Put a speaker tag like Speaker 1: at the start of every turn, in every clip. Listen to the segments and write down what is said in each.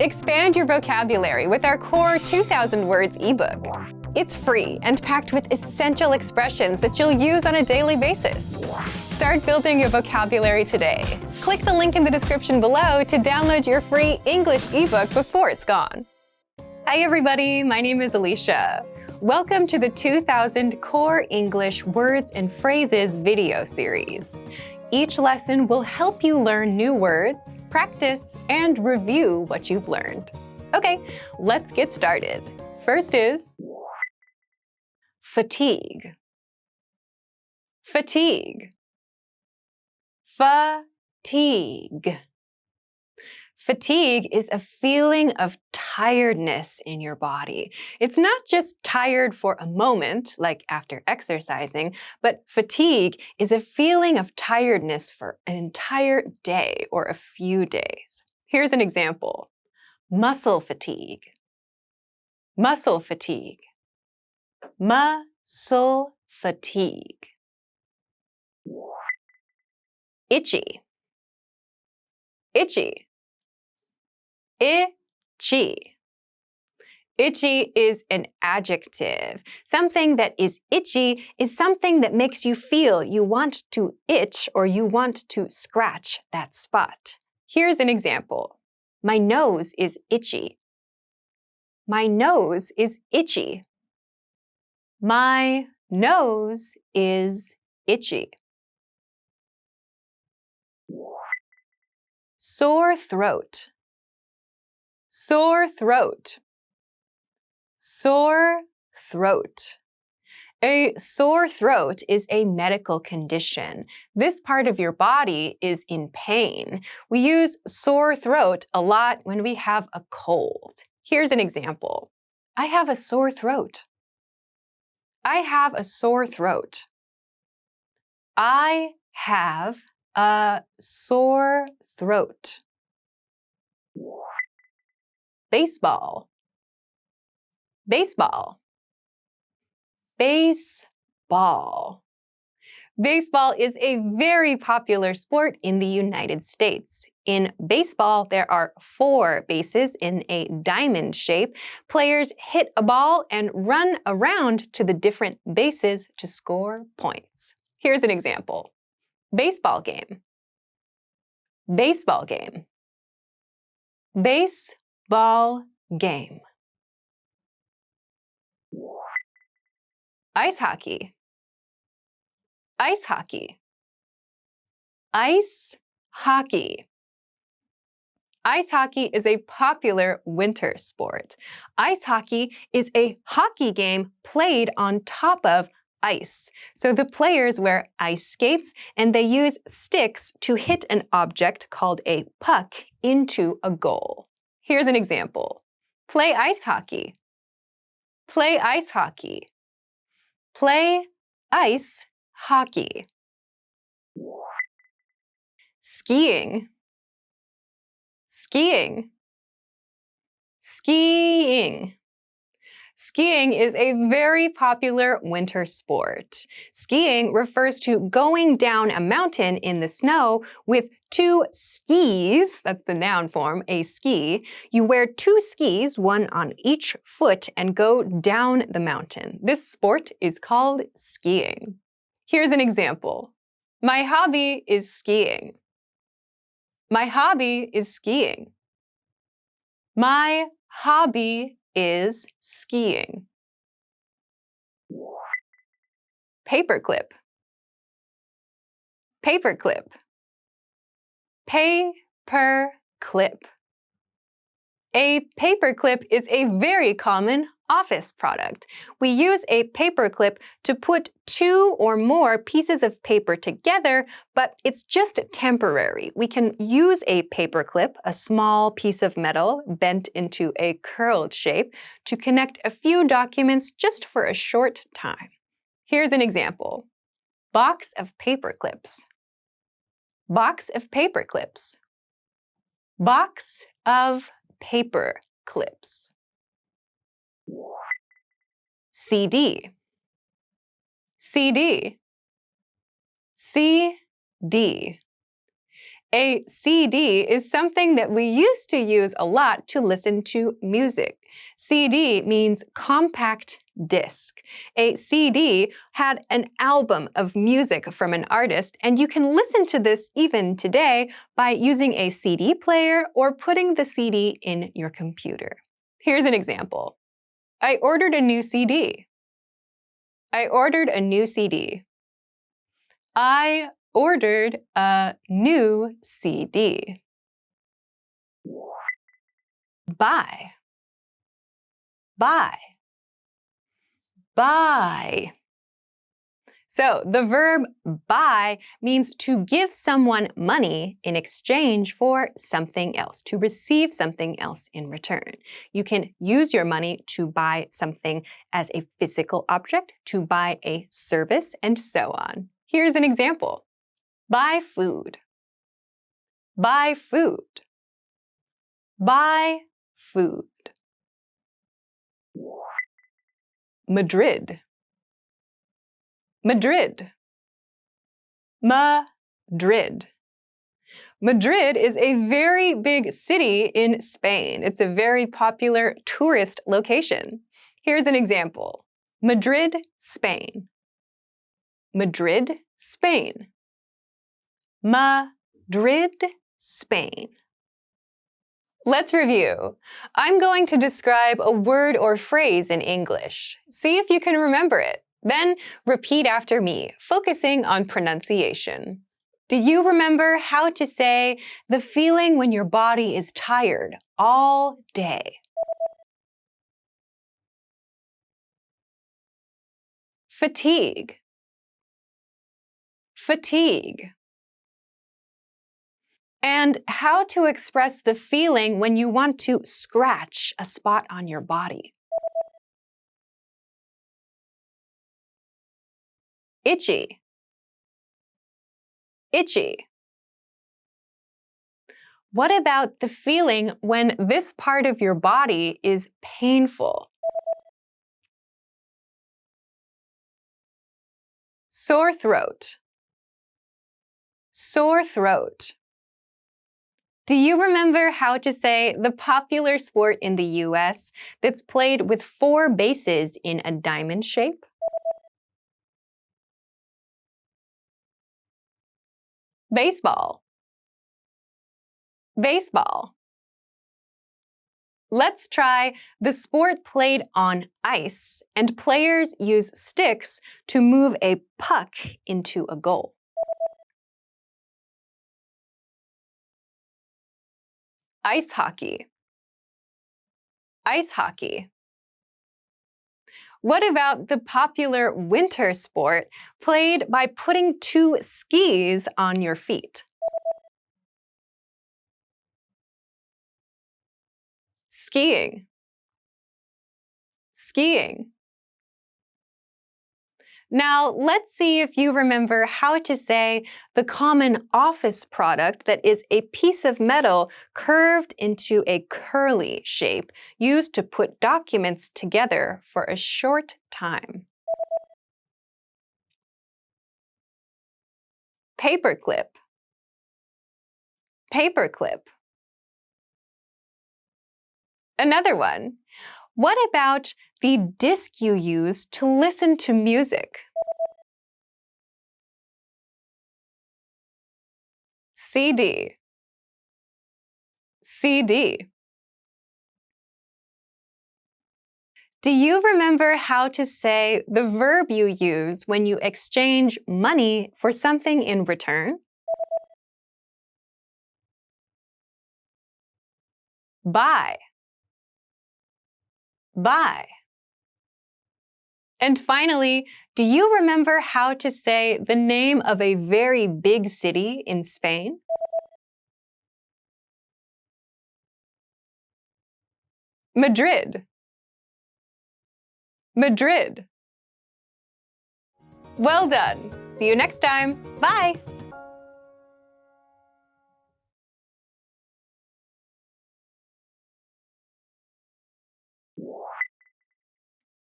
Speaker 1: Expand your vocabulary with our Core 2,000 Words ebook. It's free and packed with essential expressions that you'll use on a daily basis. Start building your vocabulary today. Click the link in the description below to download your free English ebook before it's gone. Hi everybody, my name is Alicia. Welcome to the 2000 Core English Words and Phrases video series. Each lesson will help you learn new words, practice, and review what you've learned. Okay, let's get started. First is fatigue. Fatigue. Fatigue. Fatigue is a feeling of tiredness in your body. It's not just tired for a moment, like after exercising, but fatigue is a feeling of tiredness for an entire day or a few days. Here's an example. Muscle fatigue. Muscle fatigue. Muscle fatigue. Itchy. Itchy. Itchy. Itchy is an adjective. Something that is itchy is something that makes you feel you want to itch or you want to scratch that spot. Here's an example. My nose is itchy. My nose is itchy. My nose is itchy. Sore throat. Sore throat. Sore throat. A sore throat is a medical condition. This part of your body is in pain. We use sore throat a lot when we have a cold. Here's an example. I have a sore throat. I have a sore throat. I have a sore throat. Baseball. Baseball. Baseball. Baseball is a very popular sport in the United States. In baseball, there are 4 bases in a diamond shape. Players hit a ball and run around to the different bases to score points. Here's an example. Baseball game. Baseball game. Baseball game. Ice hockey. Ice hockey. Ice hockey. Ice hockey is a popular winter sport. Ice hockey is a hockey game played on top of ice. So the players wear ice skates and they use sticks to hit an object called a puck into a goal. Here's an example. Play ice hockey. Play ice hockey. Play ice hockey. Skiing. Skiing. Skiing. Skiing is a very popular winter sport. Skiing refers to going down a mountain in the snow with 2 skis, that's the noun form, a ski. You wear 2 skis, one on each foot, and go down the mountain. This sport is called skiing. Here's an example. My hobby is skiing. My hobby is skiing. My hobby is skiing. Paperclip. Paperclip. Paperclip. A paperclip is a very common office product. We use a paperclip to put 2 or more pieces of paper together, but it's just temporary. We can use a paperclip, a small piece of metal bent into a curled shape, to connect a few documents just for a short time. Here's an example. Box of paperclips. Box of paperclips. Box of paper clips. CD. CD. CD. A CD is something that we used to use a lot to listen to music. CD means compact disc. A CD had an album of music from an artist, and you can listen to this even today by using a CD player or putting the CD in your computer. Here's an example. I ordered a new CD. I ordered a new CD. I ordered a new CD. Buy. Buy. Buy. So the verb buy means to give someone money in exchange for something else, to receive something else in return. You can use your money to buy something as a physical object, to buy a service, and so on. Here's an example. Buy food. Buy food. Buy food. Madrid. Madrid. Madrid. Madrid is a very big city in Spain. It's a very popular tourist location. Here's an example. Madrid, Spain. Madrid, Spain. Madrid, Spain. Let's review. I'm going to describe a word or phrase in English. See if you can remember it. Then repeat after me, focusing on pronunciation. Do you remember how to say the feeling when your body is tired all day? Fatigue. Fatigue. And how to express the feeling when you want to scratch a spot on your body. Itchy. Itchy. What about the feeling when this part of your body is painful? Sore throat. Sore throat. Do you remember how to say the popular sport in the US that's played with 4 bases in a diamond shape? Baseball. Baseball. Let's try the sport played on ice, and players use sticks to move a puck into a goal. Ice hockey. Ice hockey. What about the popular winter sport played by putting 2 skis on your feet? Skiing. Skiing. Now, let's see if you remember how to say the common office product that is a piece of metal curved into a curly shape used to put documents together for a short time. Paperclip. Paperclip. Another one. What about the disc you use to listen to music? CD. CD. Do you remember how to say the verb you use when you exchange money for something in return? Buy. Buy. And finally, do you remember how to say the name of a very big city in Spain? Madrid. Madrid. Well done. See you next time. Bye.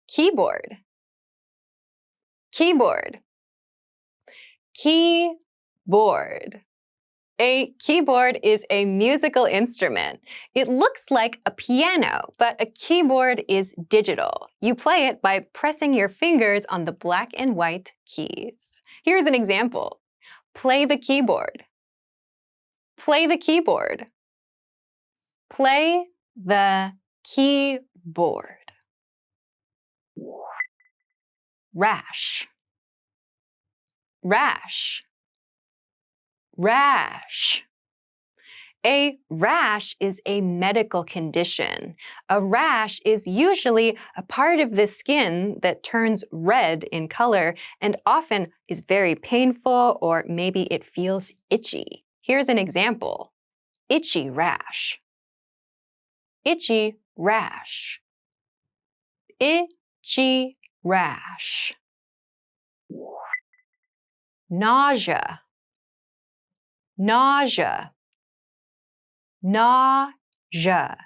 Speaker 1: Keyboard. Keyboard. Keyboard. A keyboard is a musical instrument. It looks like a piano, but a keyboard is digital. You play it by pressing your fingers on the black and white keys. Here's an example. Play the keyboard. Play the keyboard. Play the keyboard. Rash. Rash. Rash. A rash is a medical condition. A rash is usually a part of the skin that turns red in color and often is very painful, or maybe it feels itchy. Here's an example. Itchy rash. Itchy rash. Itchy rash. Nausea. Nausea. Nausea.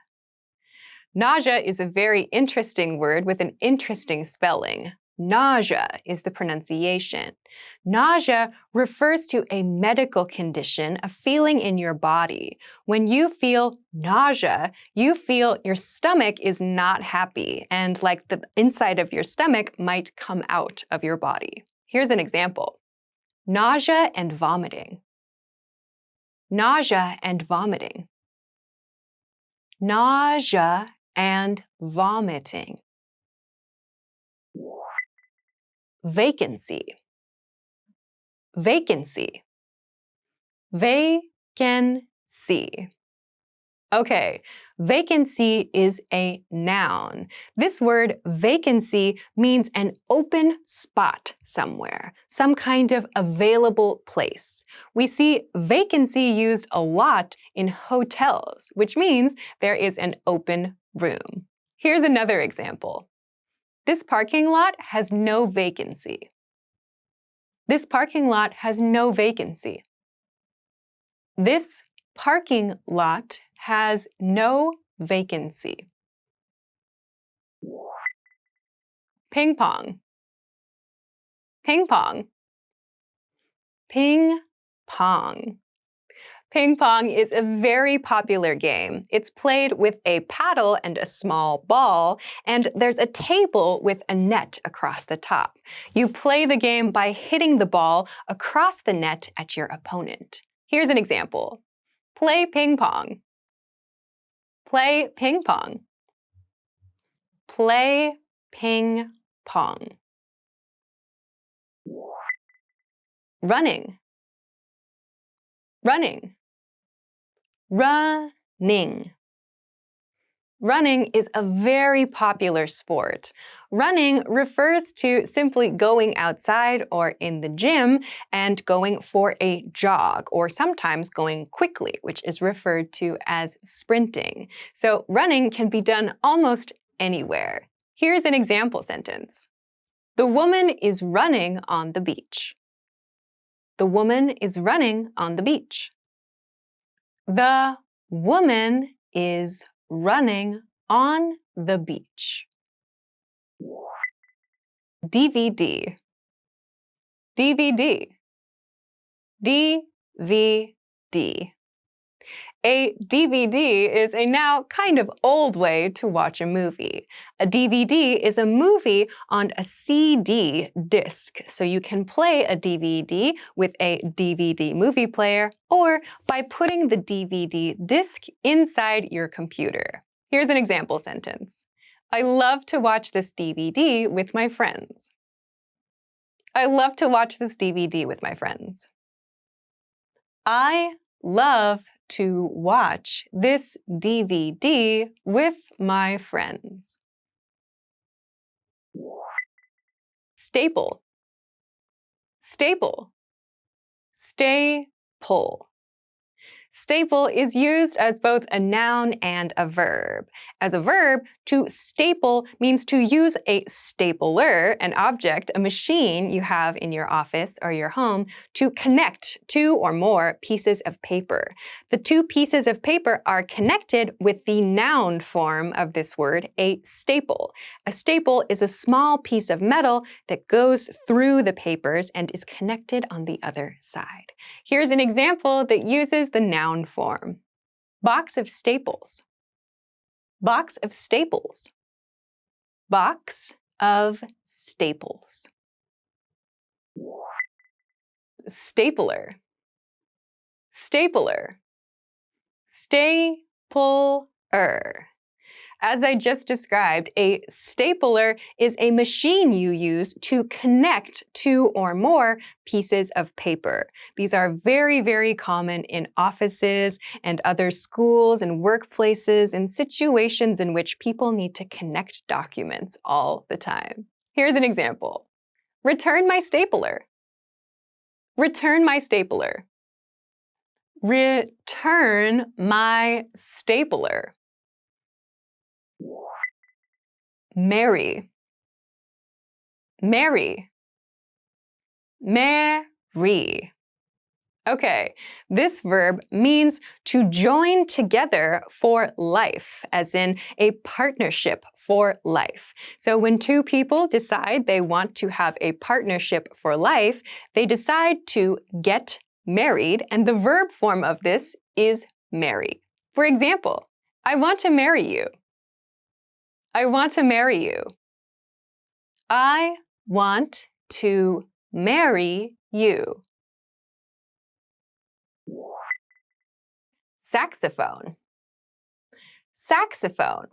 Speaker 1: Nausea is a very interesting word with an interesting spelling. Nausea is the pronunciation. Nausea refers to a medical condition, a feeling in your body. When you feel nausea, you feel your stomach is not happy, and like the inside of your stomach might come out of your body. Here's an example. Nausea and vomiting. Nausea and vomiting. Nausea and vomiting. Vacancy. Vacancy. Vacancy. Okay, vacancy is a noun. This word vacancy means an open spot somewhere, some kind of available place. We see vacancy used a lot in hotels, which means there is an open room. Here's another example. This parking lot has no vacancy. This parking lot has no vacancy. This parking lot has no vacancy. Ping pong. Ping pong. Ping pong. Ping pong is a very popular game. It's played with a paddle and a small ball, and there's a table with a net across the top. You play the game by hitting the ball across the net at your opponent. Here's an example. Play ping pong. Play ping pong. Play ping pong. Running. Running. Running. Running is a very popular sport. Running refers to simply going outside or in the gym and going for a jog, or sometimes going quickly, which is referred to as sprinting. So running can be done almost anywhere. Here's an example sentence. The woman is running on the beach. The woman is running on the beach. The woman is running on the beach. DVD. DVD. DVD. A DVD is a now kind of old way to watch a movie. A DVD is a movie on a CD disc, so you can play a DVD with a DVD movie player or by putting the DVD disc inside your computer. Here's an example sentence. I love to watch this DVD with my friends. I love to watch this DVD with my friends. I love to watch this DVD with my friends. Staple. Staple. Staple. Staple is used as both a noun and a verb. As a verb, to staple means to use a stapler, an object, a machine you have in your office or your home, to connect two or more pieces of paper. The two pieces of paper are connected with the noun form of this word, a staple. A staple is a small piece of metal that goes through the papers and is connected on the other side. Here's an example that uses the noun form. Box of staples. Box of staples. Box of staples. Stapler. Stapler. Stapler. As I just described, a stapler is a machine you use to connect two or more pieces of paper. These are very, very common in offices and other schools and workplaces and situations in which people need to connect documents all the time. Here's an example. Return my stapler. Return my stapler. Return my stapler. Marry. Marry. Marry. Okay, this verb means to join together for life, as in a partnership for life. So when two people decide they want to have a partnership for life, they decide to get married, and the verb form of this is marry. For example, I want to marry you. I want to marry you. I want to marry you. Saxophone. Saxophone.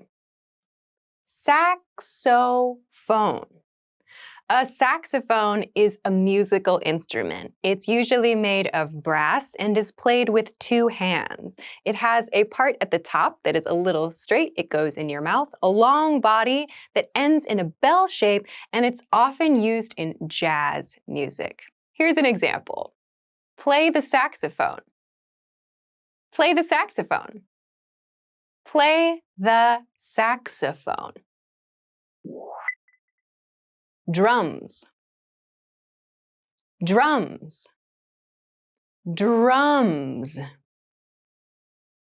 Speaker 1: Saxophone. A saxophone is a musical instrument. It's usually made of brass and is played with two hands. It has a part at the top that is a little straight. It goes in your mouth, a long body that ends in a bell shape, and it's often used in jazz music. Here's an example. Play the saxophone. Play the saxophone. Play the saxophone. Drums. Drums. Drums.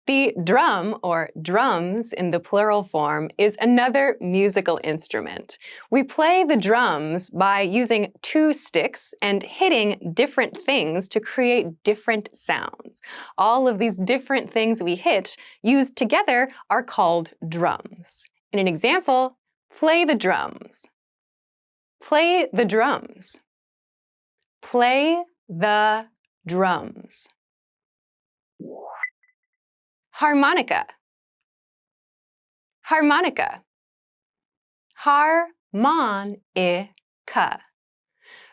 Speaker 1: The drum, or drums in the plural form, is another musical instrument. We play the drums by using two sticks and hitting different things to create different sounds. All of these different things we hit, used together, are called drums. In an example, play the drums. Play the drums. Play the drums. Harmonica. Harmonica. Harmonica.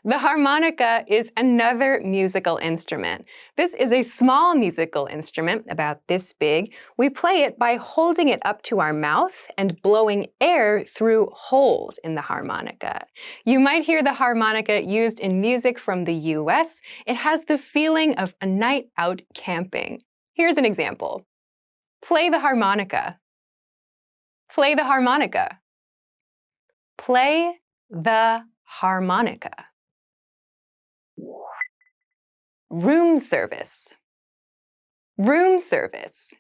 Speaker 1: The harmonica is another musical instrument. This is a small musical instrument, about this big. We play it by holding it up to our mouth and blowing air through holes in the harmonica. You might hear the harmonica used in music from the US. It has the feeling of a night out camping. Here's an example. Play the harmonica. Play the harmonica. Play the harmonica. Room service. Room service.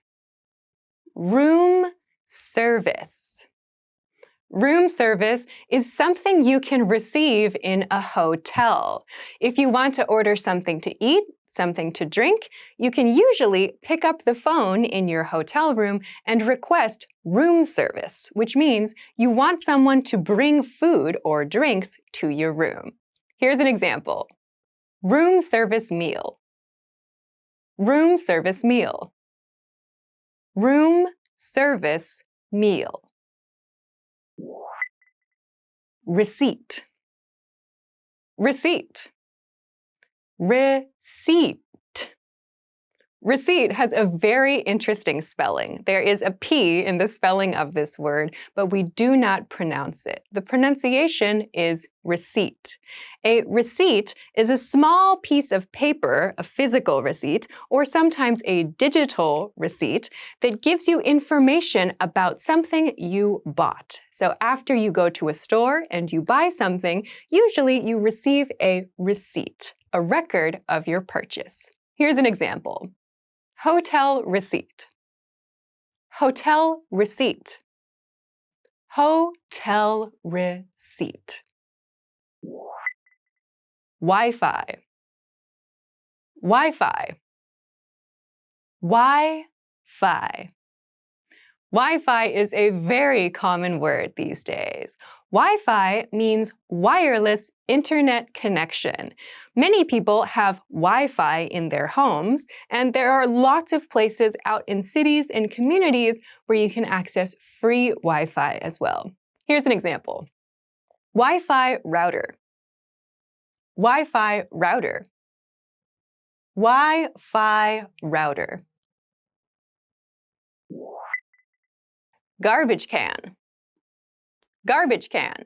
Speaker 1: Room service. Room service is something you can receive in a hotel. If you want to order something to eat, something to drink, you can usually pick up the phone in your hotel room and request room service, which means you want someone to bring food or drinks to your room. Here's an example. Room service meal. Room service meal. Room service meal. Receipt. Receipt. Receipt. Receipt has a very interesting spelling. There is a P in the spelling of this word, but we do not pronounce it. The pronunciation is receipt. A receipt is a small piece of paper, a physical receipt, or sometimes a digital receipt that gives you information about something you bought. So after you go to a store and you buy something, usually you receive a receipt, a record of your purchase. Here's an example. Hotel receipt. Hotel receipt. Hotel receipt. Wi-Fi. Wi-Fi. Wi-Fi. Wi-Fi is a very common word these days. Wi-Fi means wireless internet connection. Many people have Wi-Fi in their homes, and there are lots of places out in cities and communities where you can access free Wi-Fi as well. Here's an example. Wi-Fi router. Wi-Fi router. Wi-Fi router. Garbage can. Garbage can.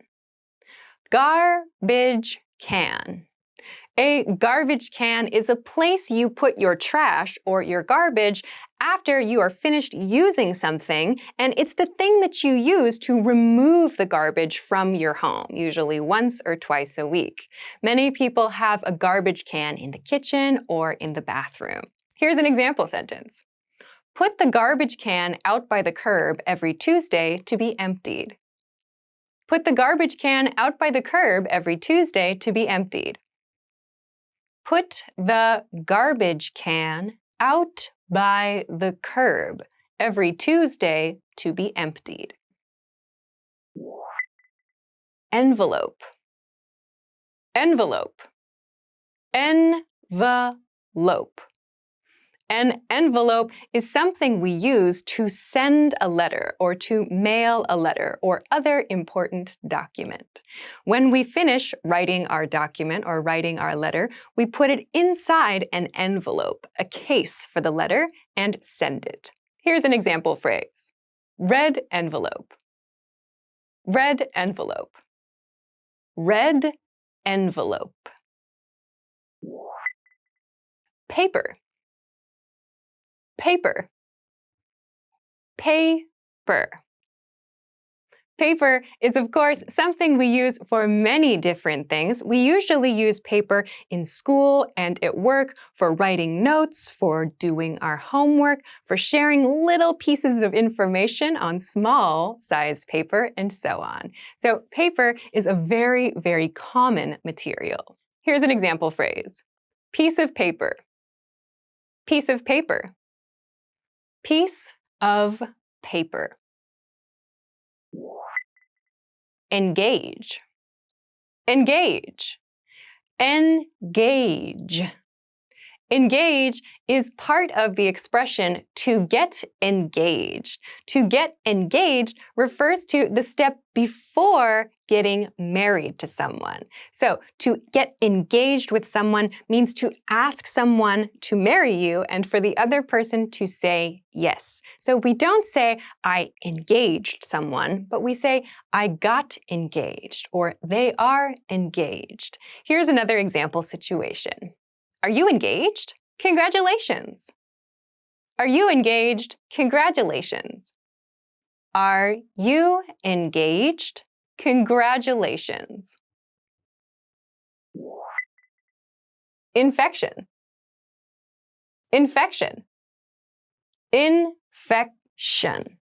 Speaker 1: Garbage can. A garbage can is a place you put your trash or your garbage after you are finished using something, and it's the thing that you use to remove the garbage from your home, usually once or twice a week. Many people have a garbage can in the kitchen or in the bathroom. Here's an example sentence. Put the garbage can out by the curb every Tuesday to be emptied. Put the garbage can out by the curb every Tuesday to be emptied. Put the garbage can out by the curb every Tuesday to be emptied. Envelope. Envelope. Envelope. An envelope is something we use to send a letter or to mail a letter or other important document. When we finish writing our document or writing our letter, we put it inside an envelope, a case for the letter, and send it. Here's an example phrase. Red envelope. Red envelope. Red envelope. Paper. Paper. Paper. Paper is, of course, something we use for many different things. We usually use paper in school and at work for writing notes, for doing our homework, for sharing little pieces of information on small-sized paper, and so on. So paper is a very, very common material. Here's an example phrase. Piece of paper. Piece of paper. Piece of paper. Engage. Engage. Engage. Engage is part of the expression to get engaged. To get engaged refers to the step before getting married to someone. So to get engaged with someone means to ask someone to marry you and for the other person to say yes. So we don't say, I engaged someone, but we say, I got engaged, or they are engaged. Here's another example situation. Are you engaged? Congratulations. Are you engaged? Congratulations. Are you engaged? Congratulations. Infection. Infection. Infection.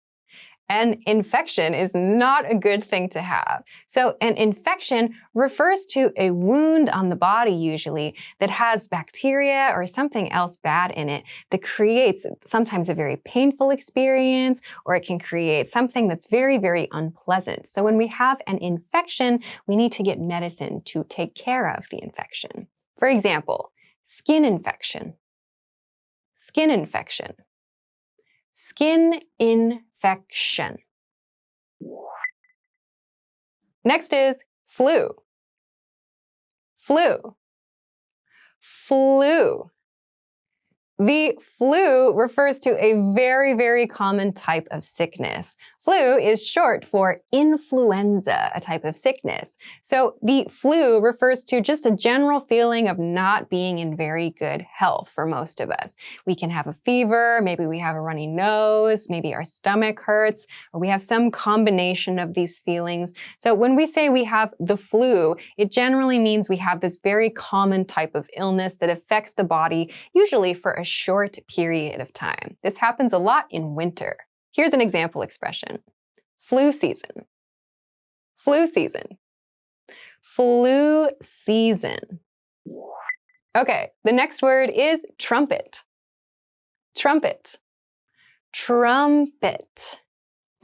Speaker 1: An infection is not a good thing to have. So an infection refers to a wound on the body usually that has bacteria or something else bad in it that creates sometimes a very painful experience, or it can create something that's very, very unpleasant. So when we have an infection, we need to get medicine to take care of the infection. For example, skin infection. Skin infection. Skin infection. Next is flu. Flu. Flu. The flu refers to a very, very common type of sickness. Flu is short for influenza, a type of sickness. So the flu refers to just a general feeling of not being in very good health for most of us. We can have a fever, maybe we have a runny nose, maybe our stomach hurts, or we have some combination of these feelings. So when we say we have the flu, it generally means we have this very common type of illness that affects the body, usually for a short period of time. This happens a lot in winter. Here's an example expression. Flu season. Flu season. Flu season. Okay, the next word is trumpet. Trumpet. Trumpet.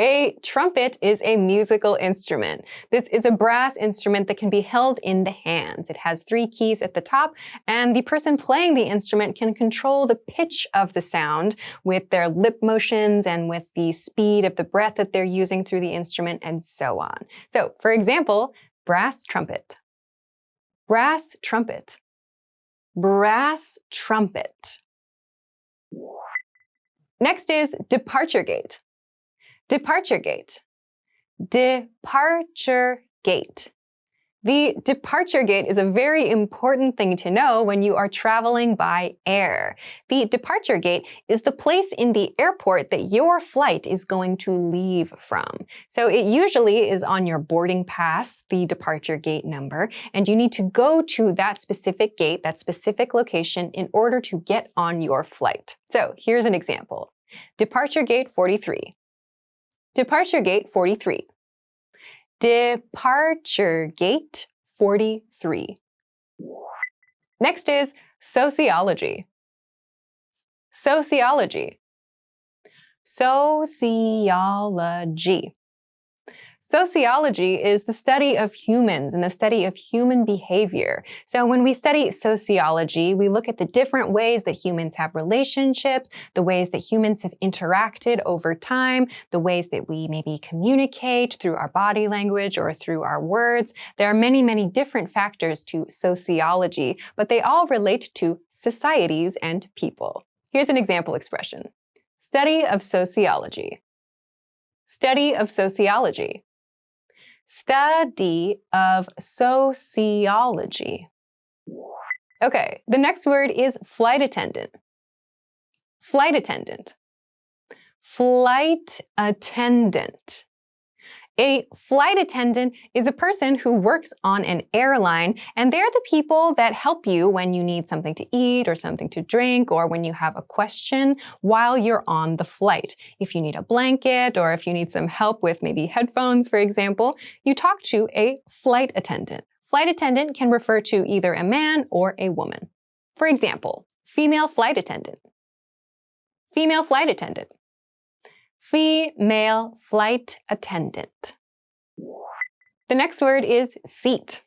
Speaker 1: A trumpet is a musical instrument. This is a brass instrument that can be held in the hands. It has 3 keys at the top, and the person playing the instrument can control the pitch of the sound with their lip motions and with the speed of the breath that they're using through the instrument, and so on. So, for example, brass trumpet. Brass trumpet. Brass trumpet. Next is departure gate. Departure gate. Departure gate. The departure gate is a very important thing to know when you are traveling by air. The departure gate is the place in the airport that your flight is going to leave from. So it usually is on your boarding pass, the departure gate number, and you need to go to that specific gate, that specific location, in order to get on your flight. So here's an example. Departure gate 43. Departure gate 43. Departure gate 43. Next is sociology. Sociology. Sociology. Sociology is the study of humans and the study of human behavior. So when we study sociology, we look at the different ways that humans have relationships, the ways that humans have interacted over time, the ways that we maybe communicate through our body language or through our words. There are many, many different factors to sociology, but they all relate to societies and people. Here's an example expression. Study of sociology. Study of sociology. Study of sociology. Okay, the next word is flight attendant. Flight attendant. Flight attendant. A flight attendant is a person who works on an airline, and they're the people that help you when you need something to eat or something to drink, or when you have a question while you're on the flight. If you need a blanket, or if you need some help with maybe headphones, for example, you talk to a flight attendant. Flight attendant can refer to either a man or a woman. For example, female flight attendant. Female flight attendant. Female flight attendant. The next word is seat.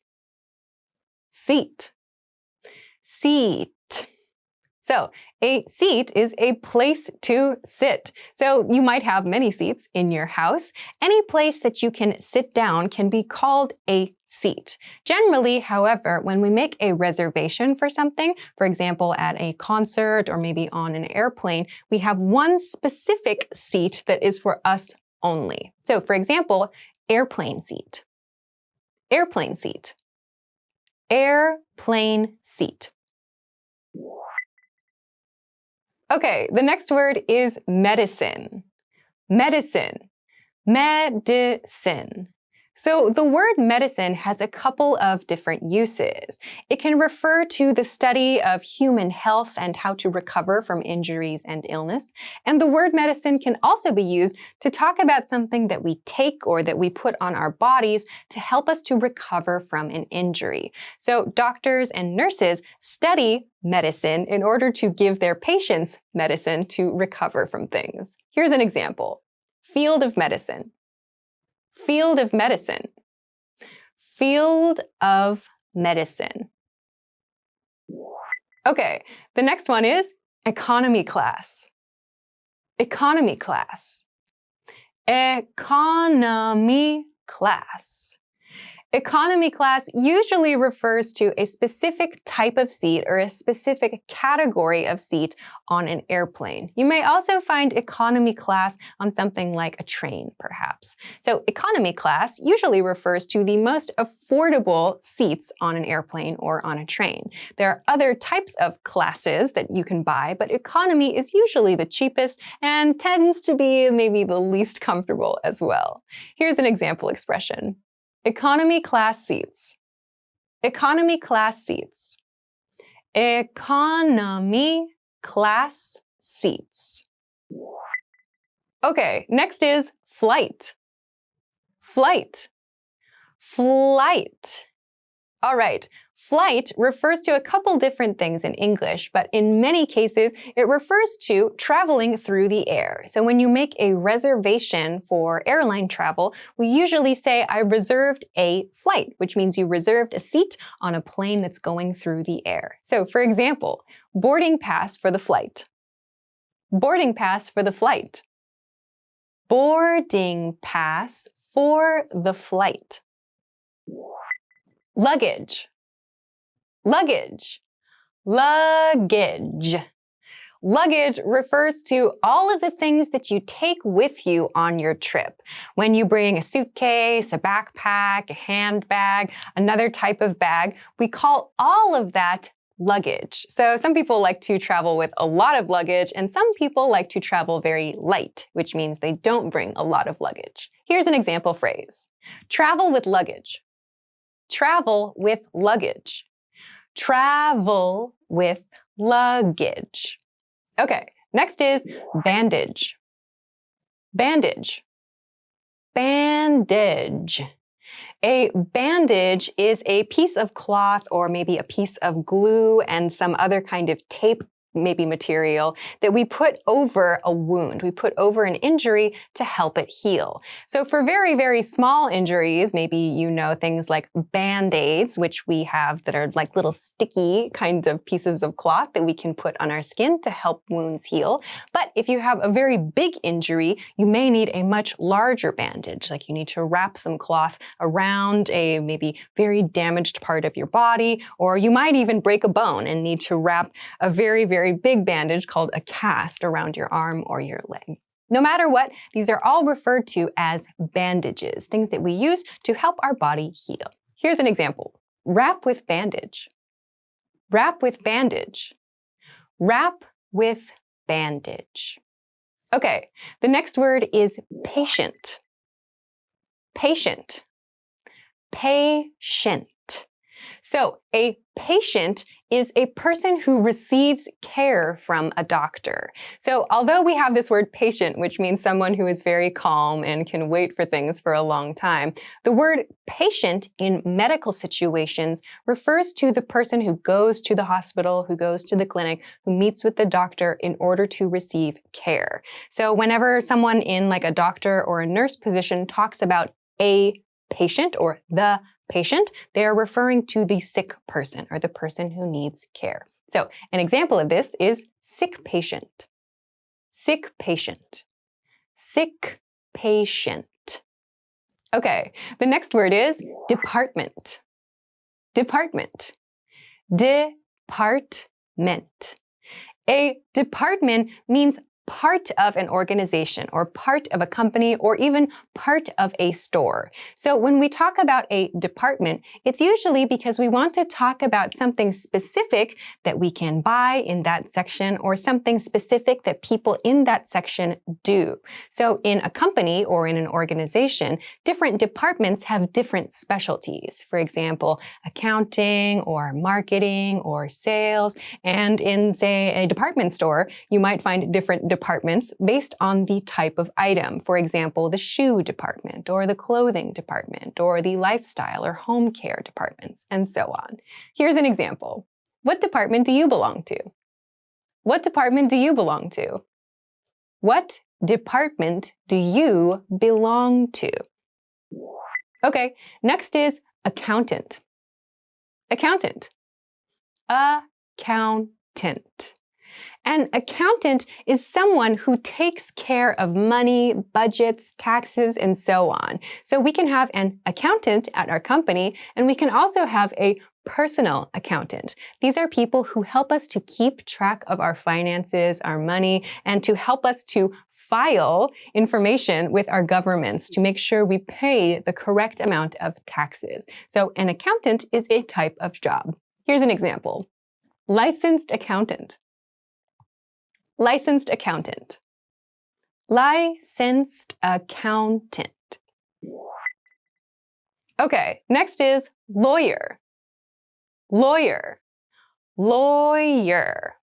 Speaker 1: Seat. Seat. So, a seat is a place to sit. So, you might have many seats in your house. Any place that you can sit down can be called a seat. Generally, however, when we make a reservation for something, for example, at a concert or maybe on an airplane, we have one specific seat that is for us only. So, for example, airplane seat. Airplane seat. Airplane seat. Okay, the next word is medicine. Medicine. Medicine. So the word medicine has a couple of different uses. It can refer to the study of human health and how to recover from injuries and illness. And the word medicine can also be used to talk about something that we take or that we put on our bodies to help us to recover from an injury. So doctors and nurses study medicine in order to give their patients medicine to recover from things. Here's an example. Field of medicine. Field of medicine. Field of medicine. Okay, the next one is economy class. Economy class. Economy class. Economy class usually refers to a specific type of seat or a specific category of seat on an airplane. You may also find economy class on something like a train, perhaps. So economy class usually refers to the most affordable seats on an airplane or on a train. There are other types of classes that you can buy, but economy is usually the cheapest and tends to be maybe the least comfortable as well. Here's an example expression. Economy class seats. Economy class seats. Economy class seats. Okay, next is flight. Flight. Flight. All right. Flight refers to a couple different things in English, but in many cases, it refers to traveling through the air. So when you make a reservation for airline travel, we usually say, I reserved a flight, which means you reserved a seat on a plane that's going through the air. So for example, boarding pass for the flight. Boarding pass for the flight. Boarding pass for the flight. Luggage. Luggage. Luggage. Luggage refers to all of the things that you take with you on your trip. When you bring a suitcase, a backpack, a handbag, another type of bag, we call all of that luggage. So some people like to travel with a lot of luggage, and some people like to travel very light, which means they don't bring a lot of luggage. Here's an example phrase. Travel with luggage. Travel with luggage. Travel with luggage. Okay, next is bandage. Bandage. Bandage. A bandage is a piece of cloth or maybe a piece of glue and some other kind of tape, maybe material, that we put over a wound. We put over an injury to help it heal. So for very, very small injuries, maybe you know things like Band-Aids, which we have that are like little sticky kinds of pieces of cloth that we can put on our skin to help wounds heal. But if you have a very big injury, you may need a much larger bandage, like you need to wrap some cloth around a maybe very damaged part of your body, or you might even break a bone and need to wrap a very, very big bandage called a cast around your arm or your leg. No matter what, these are all referred to as bandages, things that we use to help our body heal. Here's an example. Wrap with bandage. Wrap with bandage. Wrap with bandage. Okay, the next word is patient. Patient. Patient. So a patient is a person who receives care from a doctor. So although we have this word patient, which means someone who is very calm and can wait for things for a long time, the word patient in medical situations refers to the person who goes to the hospital, who goes to the clinic, who meets with the doctor in order to receive care. So whenever someone in like a doctor or a nurse position talks about a patient or the patient, they are referring to the sick person or the person who needs care. So an example of this is sick patient. Sick patient. Sick patient. Okay, the next word is department. Department. Department. A department means part of an organization or part of a company or even part of a store. So when we talk about a department, it's usually because we want to talk about something specific that we can buy in that section or something specific that people in that section do. So in a company or in an organization, different departments have different specialties. For example, accounting or marketing or sales. And in, say, a department store, you might find different departments based on the type of item. For example, the shoe department or the clothing department or the lifestyle or home care departments, and so on. Here's an example. What department do you belong to? What department do you belong to? What department do you belong to? Okay, next is accountant. Accountant. Accountant. An accountant is someone who takes care of money, budgets, taxes, and so on. So we can have an accountant at our company, and we can also have a personal accountant. These are people who help us to keep track of our finances, our money, and to help us to file information with our governments to make sure we pay the correct amount of taxes. So an accountant is a type of job. Here's an example. Licensed accountant. Licensed accountant. Licensed accountant. Okay, next is lawyer. Lawyer. Lawyer.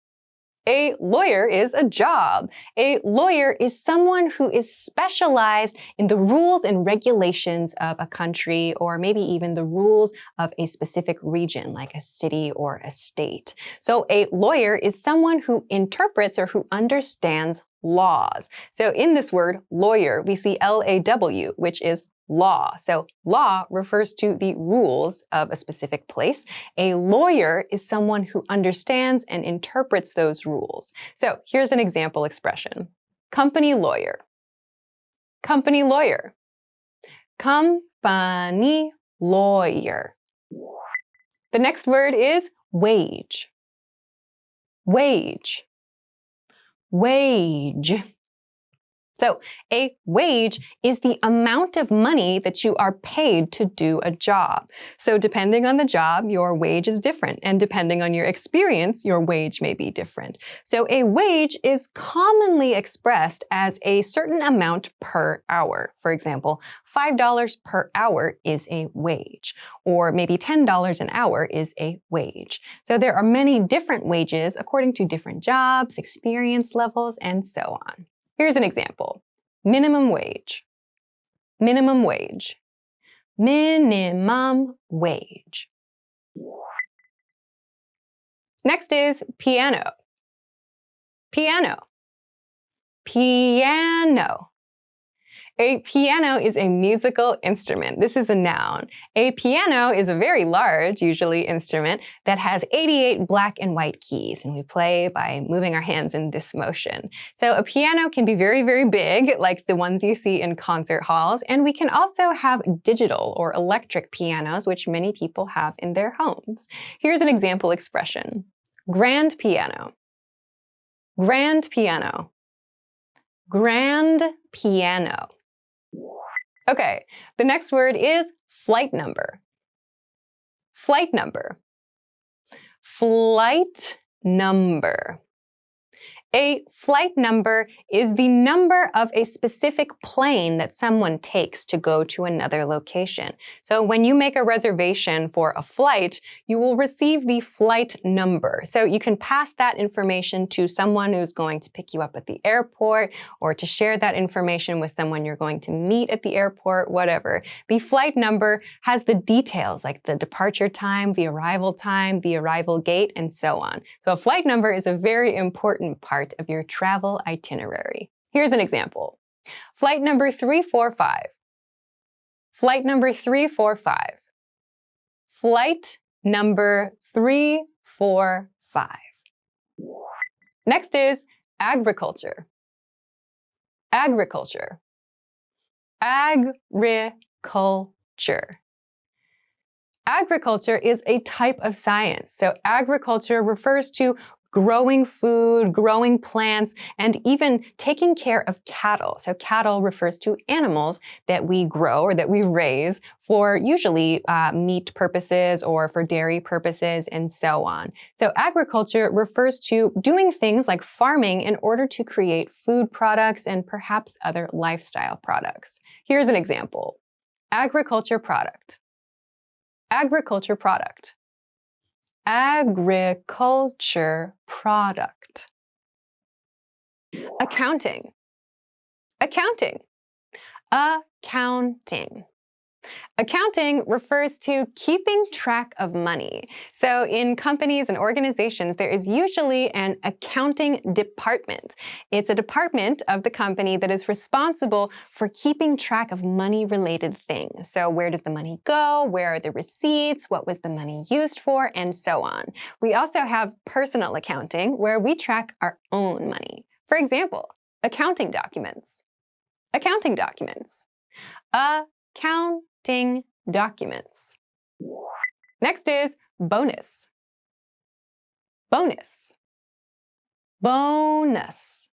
Speaker 1: A lawyer is a job. A lawyer is someone who is specialized in the rules and regulations of a country, or maybe even the rules of a specific region, like a city or a state. So a lawyer is someone who interprets or who understands laws. So in this word, lawyer, we see L-A-W, which is law. So law refers to the rules of a specific place. A lawyer is someone who understands and interprets those rules. So here's an example expression. Company lawyer. Company lawyer. Company lawyer. The next word is wage. Wage. Wage. So a wage is the amount of money that you are paid to do a job. So depending on the job, your wage is different. And depending on your experience, your wage may be different. So a wage is commonly expressed as a certain amount per hour. For example, $5 per hour is a wage. Or maybe $10 an hour is a wage. So there are many different wages according to different jobs, experience levels, and so on. Here's an example. Minimum wage. Minimum wage. Minimum wage. Next is piano. Piano. Piano. A piano is a musical instrument. This is a noun. A piano is a very large, usually, instrument that has 88 black and white keys, and we play by moving our hands in this motion. So a piano can be very, very big, like the ones you see in concert halls, and we can also have digital or electric pianos, which many people have in their homes. Here's an example expression. Grand piano. Grand piano. Grand piano. Okay, the next word is flight number. Flight number. Flight number. A flight number is the number of a specific plane that someone takes to go to another location. So when you make a reservation for a flight, you will receive the flight number. So you can pass that information to someone who's going to pick you up at the airport, or to share that information with someone you're going to meet at the airport, whatever. The flight number has the details like the departure time, the arrival gate, and so on. So a flight number is a very important part of your travel itinerary. Here's an example. Flight number 345. Flight number 345. Flight number 345. Next is agriculture. Agriculture. Agriculture. Agriculture is a type of science. So agriculture refers to growing food, growing plants, and even taking care of cattle. So cattle refers to animals that we grow or that we raise for usually meat purposes or for dairy purposes and so on. So agriculture refers to doing things like farming in order to create food products and perhaps other lifestyle products. Here's an example. Agriculture product. Agriculture product. Agriculture product. Accounting. Accounting. Accounting. Accounting refers to keeping track of money. So in companies and organizations, there is usually an accounting department. It's a department of the company that is responsible for keeping track of money-related things. So where does the money go? Where are the receipts? What was the money used for? And so on. We also have personal accounting, where we track our own money. For example, accounting documents. Accounting documents. Accounting documents. Next is bonus. Bonus. Bonus.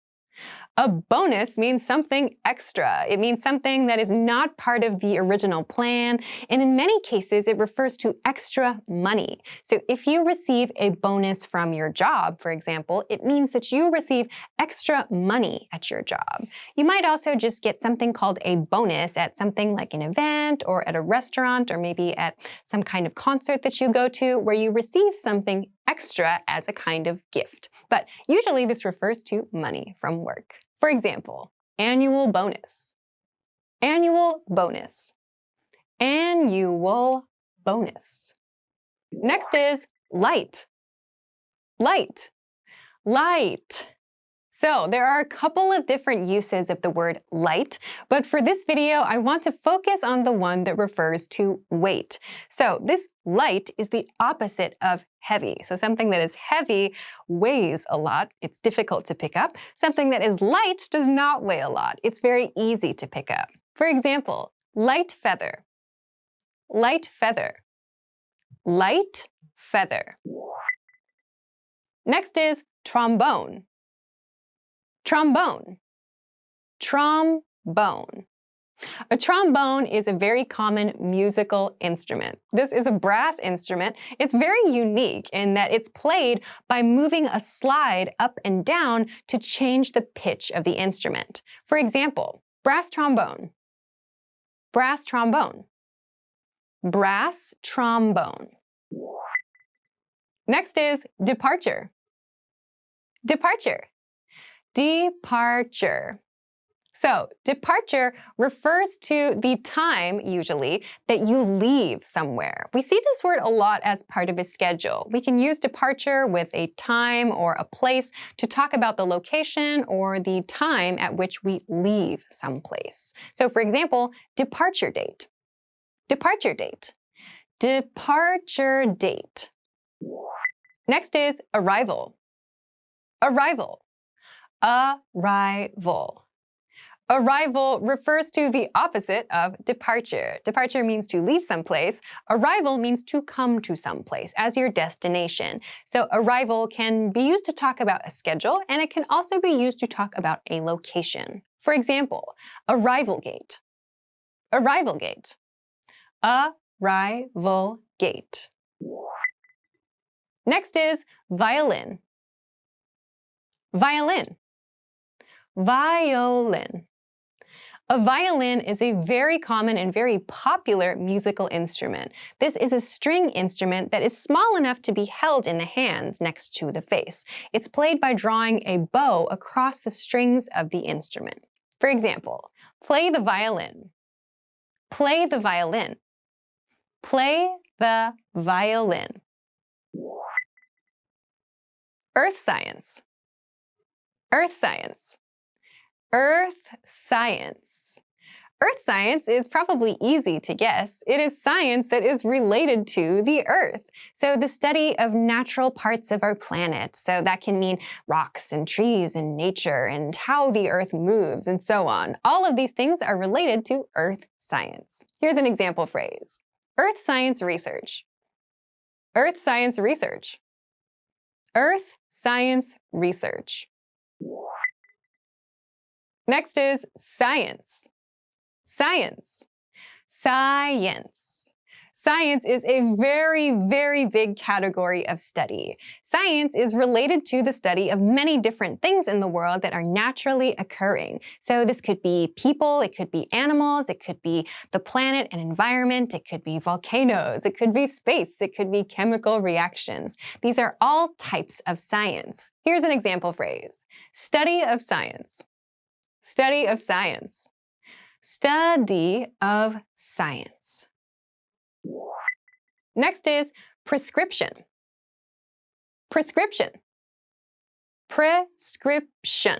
Speaker 1: A bonus means something extra. It means something that is not part of the original plan, and in many cases, it refers to extra money. So if you receive a bonus from your job, for example, it means that you receive extra money at your job. You might also just get something called a bonus at something like an event or at a restaurant or maybe at some kind of concert that you go to where you receive something extra as a kind of gift. But usually this refers to money from work. For example, annual bonus. Annual bonus. Annual bonus. Next is light. Light. Light. So there are a couple of different uses of the word light, but for this video, I want to focus on the one that refers to weight. So this light is the opposite of heavy. So something that is heavy weighs a lot. It's difficult to pick up. Something that is light does not weigh a lot. It's very easy to pick up. For example, light feather. Light feather. Light feather. Next is trombone. Trombone. Trombone. A trombone is a very common musical instrument. This is a brass instrument. It's very unique in that it's played by moving a slide up and down to change the pitch of the instrument. For example, brass trombone. Brass trombone. Brass trombone. Next is departure. Departure. Departure. So, departure refers to the time, usually, that you leave somewhere. We see this word a lot as part of a schedule. We can use departure with a time or a place to talk about the location or the time at which we leave someplace. So, for example, departure date. Departure date. Departure date. Next is arrival. Arrival. Arrival. Arrival refers to the opposite of departure. Departure means to leave someplace. Arrival means to come to someplace as your destination. So arrival can be used to talk about a schedule, and it can also be used to talk about a location. For example, arrival gate. Arrival gate. Arrival gate. Next is violin. Violin. Violin. A violin is a very common and very popular musical instrument. This is a string instrument that is small enough to be held in the hands next to the face. It's played by drawing a bow across the strings of the instrument. For example, play the violin. Play the violin. Play the violin. Earth science. Earth science. Earth science. Earth science is probably easy to guess. It is science that is related to the Earth. So the study of natural parts of our planet. So that can mean rocks and trees and nature and how the Earth moves and so on. All of these things are related to Earth science. Here's an example phrase. Earth science research. Earth science research. Earth science research. Next is science. Science. Science. Science is a very, very big category of study. Science is related to the study of many different things in the world that are naturally occurring. So this could be people, it could be animals, it could be the planet and environment, it could be volcanoes, it could be space, it could be chemical reactions. These are all types of science. Here's an example phrase. Study of science. Study of science. Study of science. Next is prescription. Prescription. Prescription.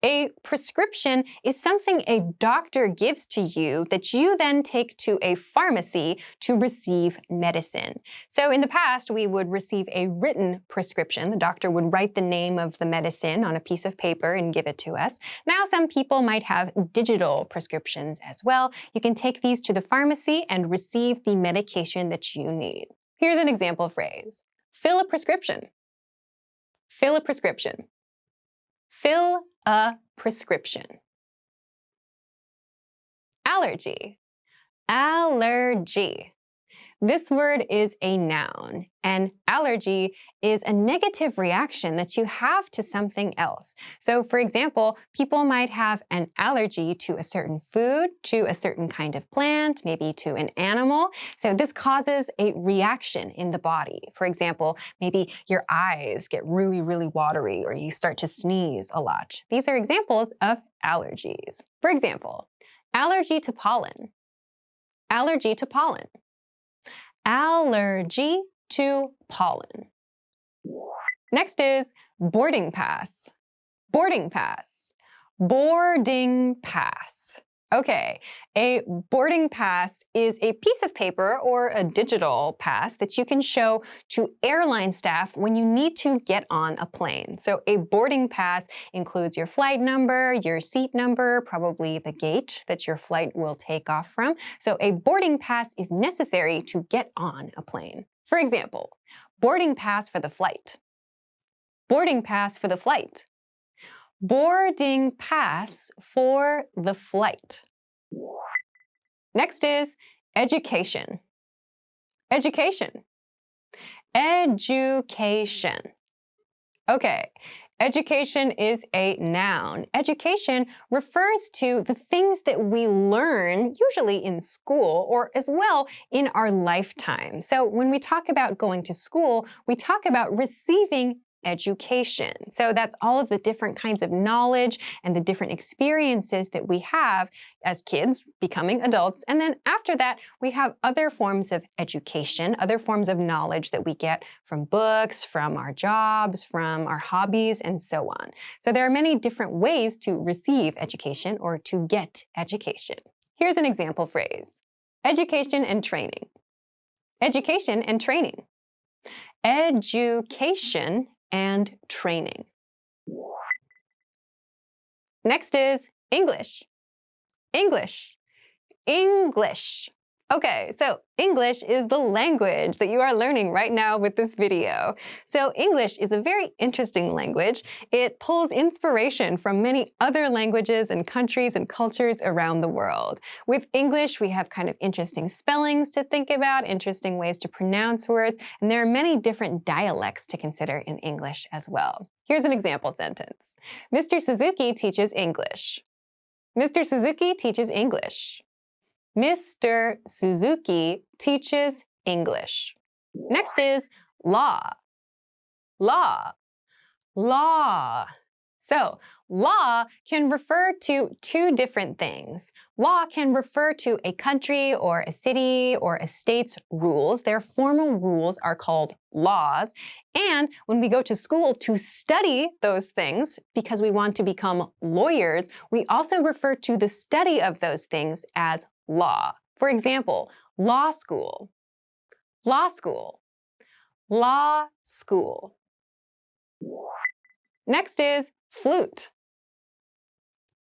Speaker 1: A prescription is something a doctor gives to you that you then take to a pharmacy to receive medicine. So in the past, we would receive a written prescription. The doctor would write the name of the medicine on a piece of paper and give it to us. Now some people might have digital prescriptions as well. You can take these to the pharmacy and receive the medication that you need. Here's an example phrase. Fill a prescription. Fill a prescription. Fill a prescription. Allergy. Allergy. This word is a noun, and allergy is a negative reaction that you have to something else. So, for example, people might have an allergy to a certain food, to a certain kind of plant, maybe to an animal. So this causes a reaction in the body. For example, maybe your eyes get really, really watery, or you start to sneeze a lot. These are examples of allergies. For example, allergy to pollen. Allergy to pollen. Allergy to pollen. Next is boarding pass. Boarding pass. Boarding pass. Okay, a boarding pass is a piece of paper or a digital pass that you can show to airline staff when you need to get on a plane. So a boarding pass includes your flight number, your seat number, probably the gate that your flight will take off from. So a boarding pass is necessary to get on a plane. For example, boarding pass for the flight. Boarding pass for the flight. Boarding pass for the flight. Next is education. Education. Education. Okay, education is a noun. Education refers to the things that we learn, usually in school, or as well in our lifetime. So when we talk about going to school, we talk about receiving education. So that's all of the different kinds of knowledge and the different experiences that we have as kids becoming adults. And then after that, we have other forms of education, other forms of knowledge that we get from books, from our jobs, from our hobbies, and so on. So there are many different ways to receive education or to get education. Here's an example phrase. Education and training. Education and training. Education and training. Next is English. English. English. Okay, so English is the language that you are learning right now with this video. So English is a very interesting language. It pulls inspiration from many other languages and countries and cultures around the world. With English, we have kind of interesting spellings to think about, interesting ways to pronounce words, and there are many different dialects to consider in English as well. Here's an example sentence. Mr. Suzuki teaches English. Mr. Suzuki teaches English. Mr. Suzuki teaches English. Next is law. Law. Law. So, law can refer to two different things. Law can refer to a country or a city or a state's rules. Their formal rules are called laws. And when we go to school to study those things, because we want to become lawyers, we also refer to the study of those things as law. For example, law school, law school, law school. Next is flute.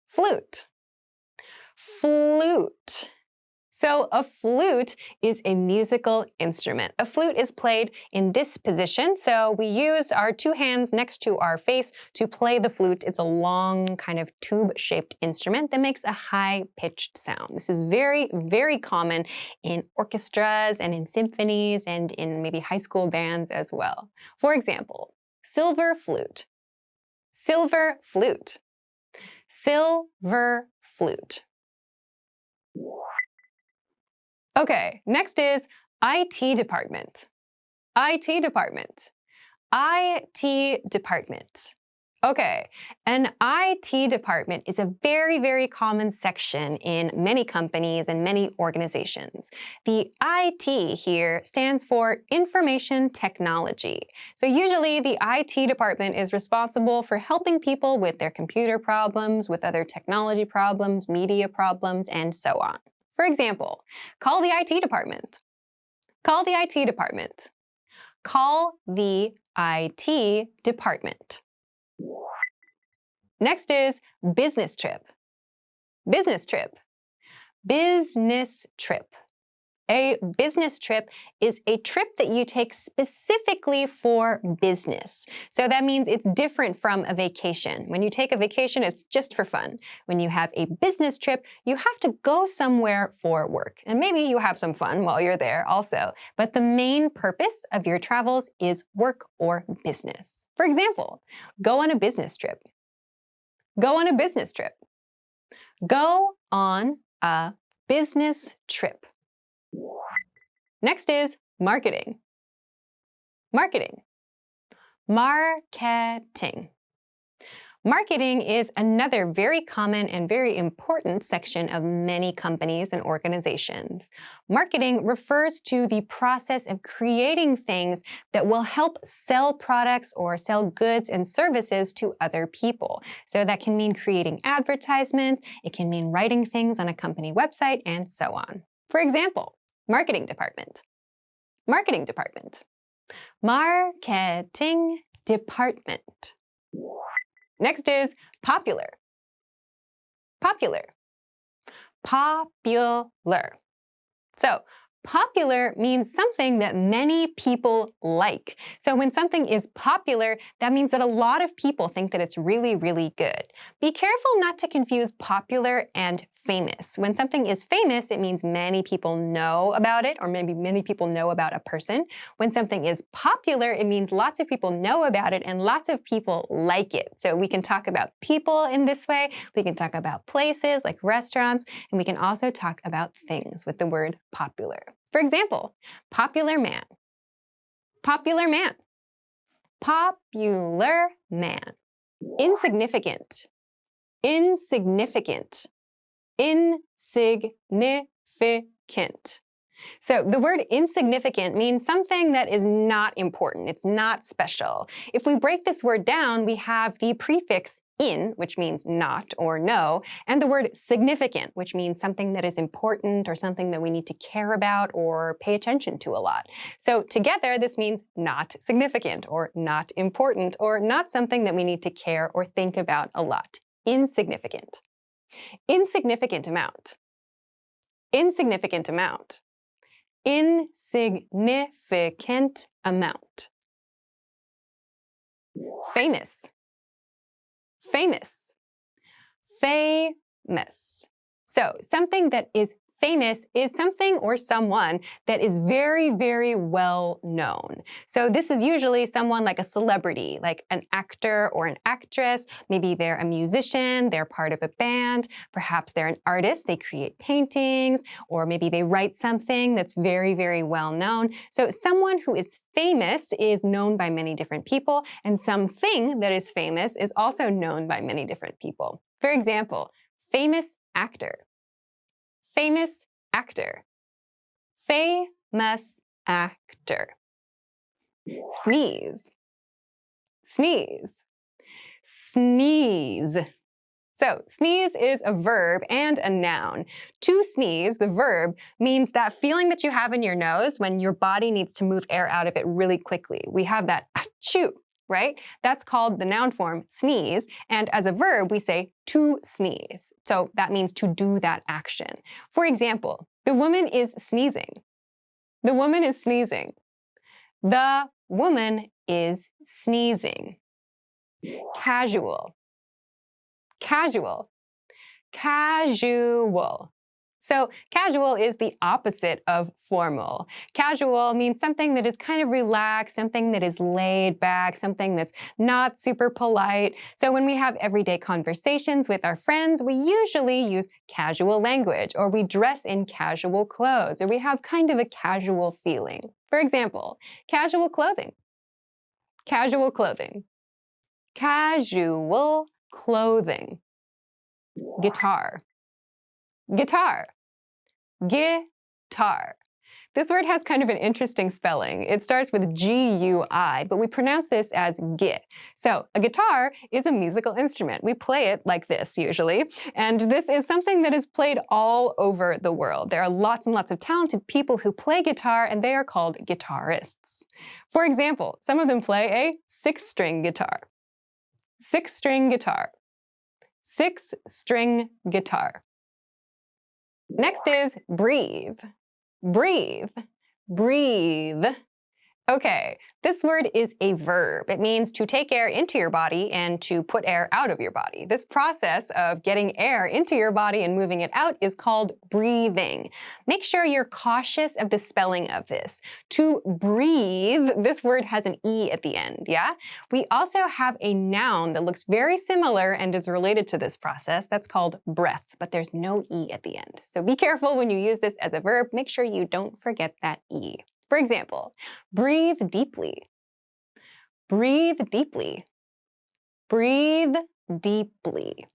Speaker 1: Flute. Flute. So a flute is a musical instrument. A flute is played in this position. So we use our two hands next to our face to play the flute. It's a long kind of tube-shaped instrument that makes a high-pitched sound. This is very, very common in orchestras and in symphonies and in maybe high school bands as well. For example, silver flute. Silver flute. Silver flute. Okay, next is IT department. IT department. IT department. Okay, an IT department is a very, very common section in many companies and many organizations. The IT here stands for Information Technology. So usually the IT department is responsible for helping people with their computer problems, with other technology problems, media problems, and so on. For example, call the IT department. Call the IT department. Call the IT department. Next is business trip. Business trip. Business trip. A business trip is a trip that you take specifically for business. So that means it's different from a vacation. When you take a vacation, it's just for fun. When you have a business trip, you have to go somewhere for work. And maybe you have some fun while you're there also. But the main purpose of your travels is work or business. For example, go on a business trip. Go on a business trip. Go on a business trip. Next is marketing. Marketing. Marketing. Marketing is another very common and very important section of many companies and organizations. Marketing refers to the process of creating things that will help sell products or sell goods and services to other people. So that can mean creating advertisements, it can mean writing things on a company website, and so on. For example, marketing department. Marketing department. Marketing department. Next is popular. Popular. Popular. So, popular means something that many people like. So when something is popular, that means that a lot of people think that it's really, really good. Be careful not to confuse popular and famous. When something is famous, it means many people know about it, or maybe many people know about a person. When something is popular, it means lots of people know about it and lots of people like it. So we can talk about people in this way. We can talk about places like restaurants, and we can also talk about things with the word popular. For example, popular man. Popular man. Popular man. Insignificant. Insignificant. Insignificant. So the word insignificant means something that is not important. It's not special. If we break this word down, we have the prefix in, which means not or no, and the word significant, which means something that is important or something that we need to care about or pay attention to a lot. So together, this means not significant or not important or not something that we need to care or think about a lot. Insignificant. Insignificant amount. Insignificant amount. Insignificant amount. Famous. Famous. Famous. So something that is famous is something or someone that is very, very well known. So this is usually someone like a celebrity, like an actor or an actress. Maybe they're a musician, they're part of a band. Perhaps they're an artist, they create paintings, or maybe they write something that's very, very well known. So someone who is famous is known by many different people, and something that is famous is also known by many different people. For example, famous actor. Famous actor. Famous actor. Sneeze. Sneeze. Sneeze. So sneeze is a verb and a noun. To sneeze, the verb, means that feeling that you have in your nose when your body needs to move air out of it really quickly. We have that achoo, right? That's called the noun form sneeze. And as a verb, we say to sneeze. So that means to do that action. For example, the woman is sneezing. The woman is sneezing. The woman is sneezing. Casual. Casual. Casual. So casual is the opposite of formal. Casual means something that is kind of relaxed, something that is laid back, something that's not super polite. So when we have everyday conversations with our friends, we usually use casual language, or we dress in casual clothes, or we have kind of a casual feeling. For example, casual clothing. Casual clothing. casual clothing. Guitar. Guitar. Guitar. This word has kind of an interesting spelling. It starts with G-U-I, but we pronounce this as gi. So a guitar is a musical instrument. We play it like this usually, and this is something that is played all over the world. There are lots and lots of talented people who play guitar, and they are called guitarists. For example, some of them play a six-string guitar. Six-string guitar. Six-string guitar. Next is breathe. Breathe. Breathe. Okay, this word is a verb. It means to take air into your body and to put air out of your body. This process of getting air into your body and moving it out is called breathing. Make sure you're cautious of the spelling of this. To breathe, this word has an E at the end, yeah? We also have a noun that looks very similar and is related to this process. That's called breath, but there's no E at the end. So be careful when you use this as a verb. Make sure you don't forget that E. For example, breathe deeply. Breathe deeply. Breathe deeply.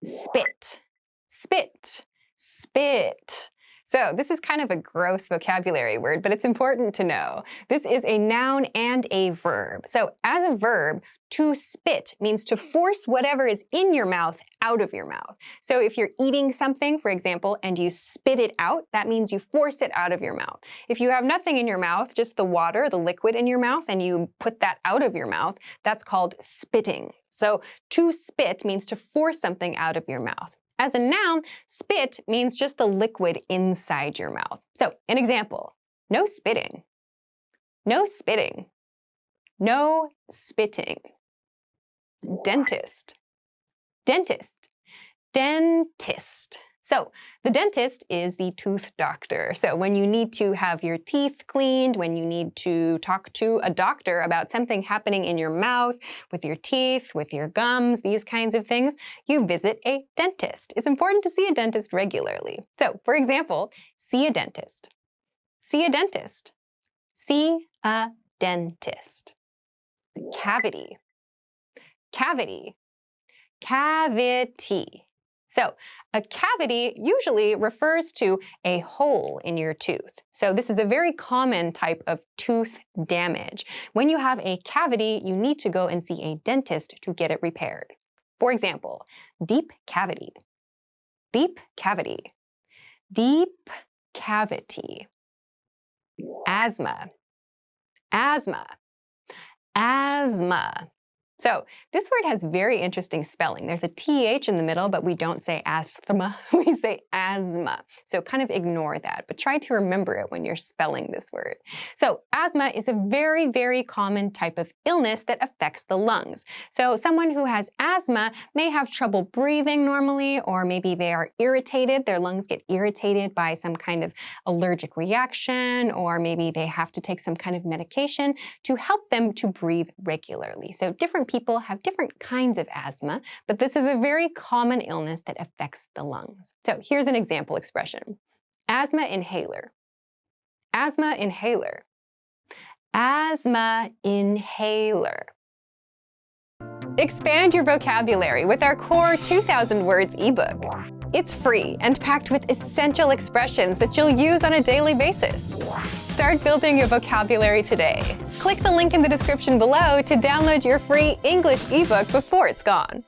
Speaker 1: Spit. Spit. Spit. So this is kind of a gross vocabulary word, but it's important to know. This is a noun and a verb. So as a verb, to spit means to force whatever is in your mouth out of your mouth. So if you're eating something, for example, and you spit it out, that means you force it out of your mouth. If you have nothing in your mouth, just the water, the liquid in your mouth, and you put that out of your mouth, that's called spitting. So to spit means to force something out of your mouth. As a noun, spit means just the liquid inside your mouth. So, an example, no spitting. No spitting. No spitting. Dentist. Dentist. Dentist. So, the dentist is the tooth doctor. So when you need to have your teeth cleaned, when you need to talk to a doctor about something happening in your mouth, with your teeth, with your gums, these kinds of things, you visit a dentist. It's important to see a dentist regularly. So, for example, see a dentist. See a dentist. See a dentist. Cavity. Cavity. Cavity. So a cavity usually refers to a hole in your tooth. So this is a very common type of tooth damage. When you have a cavity, you need to go and see a dentist to get it repaired. For example, deep cavity. Deep cavity. Deep cavity. Asthma. Asthma. Asthma. So this word has very interesting spelling. There's a TH in the middle, but we don't say asthma, we say asthma. So kind of ignore that, but try to remember it when you're spelling this word. So asthma is a very, very common type of illness that affects the lungs. So someone who has asthma may have trouble breathing normally, or maybe they are irritated, their lungs get irritated by some kind of allergic reaction, or maybe they have to take some kind of medication to help them to breathe regularly. So different people have different kinds of asthma, but this is a very common illness that affects the lungs. So here's an example expression. Asthma inhaler. Asthma inhaler. Asthma inhaler. Expand your vocabulary with our core 2,000 words ebook. It's free and packed with essential expressions that you'll use on a daily basis. Start building your vocabulary today. Click the link in the description below to download your free English ebook before it's gone.